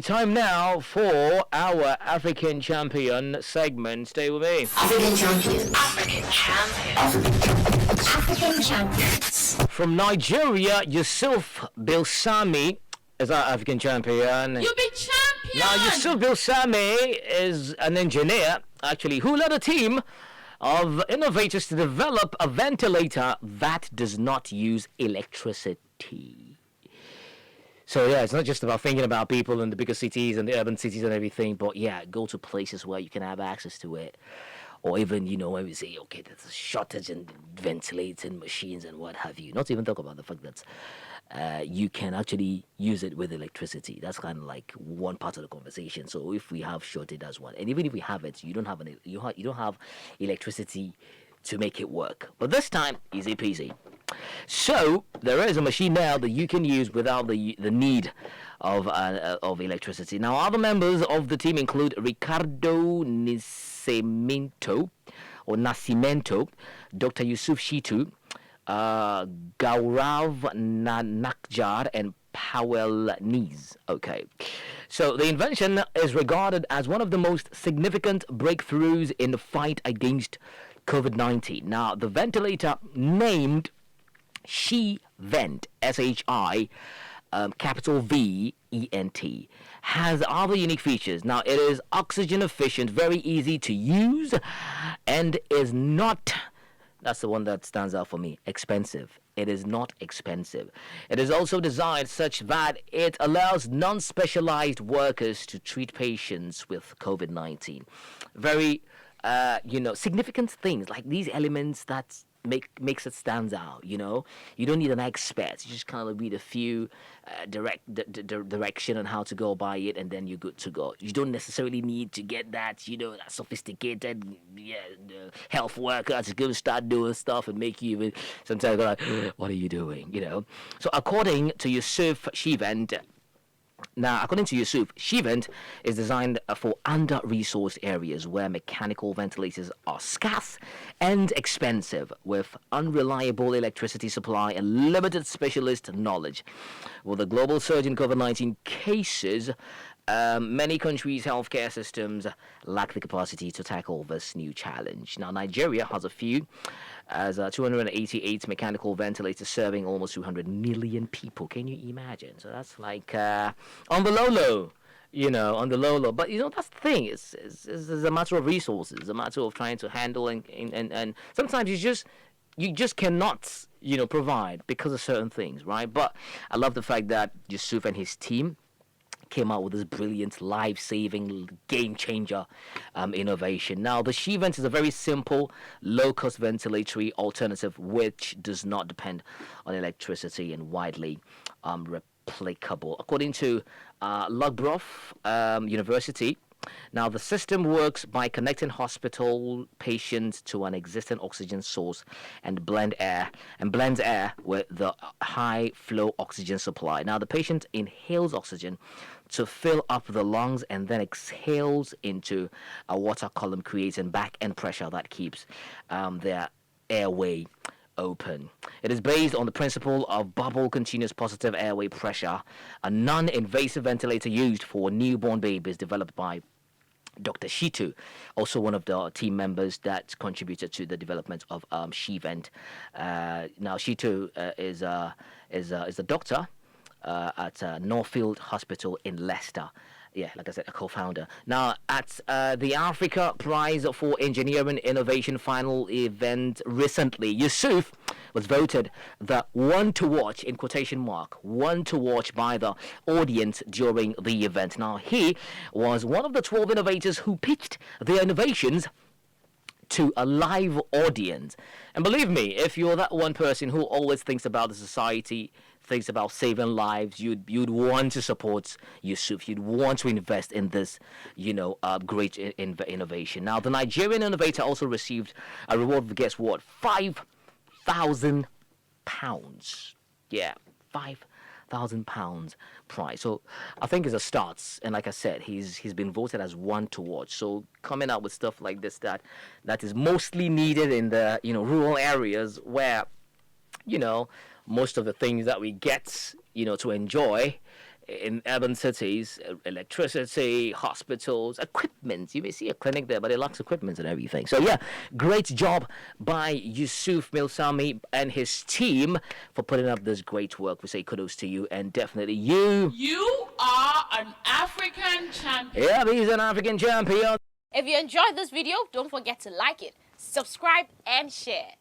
Time now for our African Champion segment. Stay with me. African champion. African champion. African champions. From Nigeria, Yusuf Bilesanmi is our African champion. You be champion! Now, Yusuf Bilesanmi is an engineer, actually, who led a team of innovators to develop a ventilator that does not use electricity. So yeah, it's not just about thinking about people in the bigger cities and the urban cities and everything, but yeah, go to places where you can have access to it. Or even, when we say, okay, there's a shortage in ventilating machines and what have you. Not to even talk about the fact that you can actually use it with electricity. That's kind of like one part of the conversation. So if we have shortage, that's one. And even if we have it, you don't have electricity to make it work. But this time, easy peasy. So there is a machine now that you can use without the need of electricity. Now, other members of the team include Ricardo Nascimento, Dr. Yusuf Shitu, Gaurav Nakjar, and Powell Knees. Okay. So the invention is regarded as one of the most significant breakthroughs in the fight against COVID-19. Now, the ventilator named ShiVnet, S-H-I, capital V-E-N-T, has other unique features. Now, it is oxygen efficient, very easy to use, and is not, that's the one that stands out for me, expensive. It is not expensive. It is also designed such that it allows non-specialized workers to treat patients with COVID-19. Very, significant things like these elements that makes it stand out. You don't need an expert. You just kind of read a few direction on how to go by it, and then you're good to go. You don't necessarily need to get that that sophisticated health worker to go start doing stuff and make you even sometimes go like, what are you doing? So according to Yusuf ShiVnet. Now, according to Yusuf, ShiVnet is designed for under-resourced areas where mechanical ventilators are scarce and expensive, with unreliable electricity supply and limited specialist knowledge. With the global surge in COVID-19 cases, many countries' healthcare systems lack the capacity to tackle this new challenge. Now, Nigeria has a few, as 288 mechanical ventilators serving almost 200 million people. Can you imagine? So that's like on the low, on the low. But that's the thing. It's a matter of resources, a matter of trying to handle and sometimes you just cannot provide because of certain things, right? But I love the fact that Yusuf and his team came out with this brilliant, life-saving, game-changer innovation. Now, the ShiVnet is a very simple, low-cost ventilatory alternative which does not depend on electricity and widely replicable. According to Loughborough University, now, the system works by connecting hospital patients to an existing oxygen source and blends air with the high flow oxygen supply. Now, the patient inhales oxygen to fill up the lungs and then exhales into a water column, creating back end pressure that keeps their airway open. It is based on the principle of bubble continuous positive airway pressure, a non-invasive ventilator used for newborn babies developed by Dr. Shitu, also one of the team members that contributed to the development of ShiVnet. Now, Shitu is a doctor at Northfield Hospital in Leicester. Yeah, like I said, a co-founder. Now, at the Africa Prize for Engineering Innovation final event recently, Yusuf was voted the one to watch, in quotation mark, one to watch by the audience during the event. Now, he was one of the 12 innovators who pitched their innovations to a live audience. And believe me, if you're that one person who always thinks about the society, thinks about saving lives, you'd want to support Yusuf. You'd want to invest in this, great innovation. Now, the Nigerian innovator also received a reward of, guess what, £5,000. Yeah, £5,000 prize. So I think it's a start. And like I said, he's been voted as one to watch. So coming out with stuff like this that is mostly needed in the rural areas where most of the things that we get to enjoy in urban cities, electricity, hospitals, equipment. You may see a clinic there, but it lacks equipment and everything. So yeah, great job by Yusuf Bilesanmi and his team for putting up this great work. We say kudos to you, and definitely you. You are an African champion. Yeah, he's an African champion. If you enjoyed this video, don't forget to like it, subscribe, and share.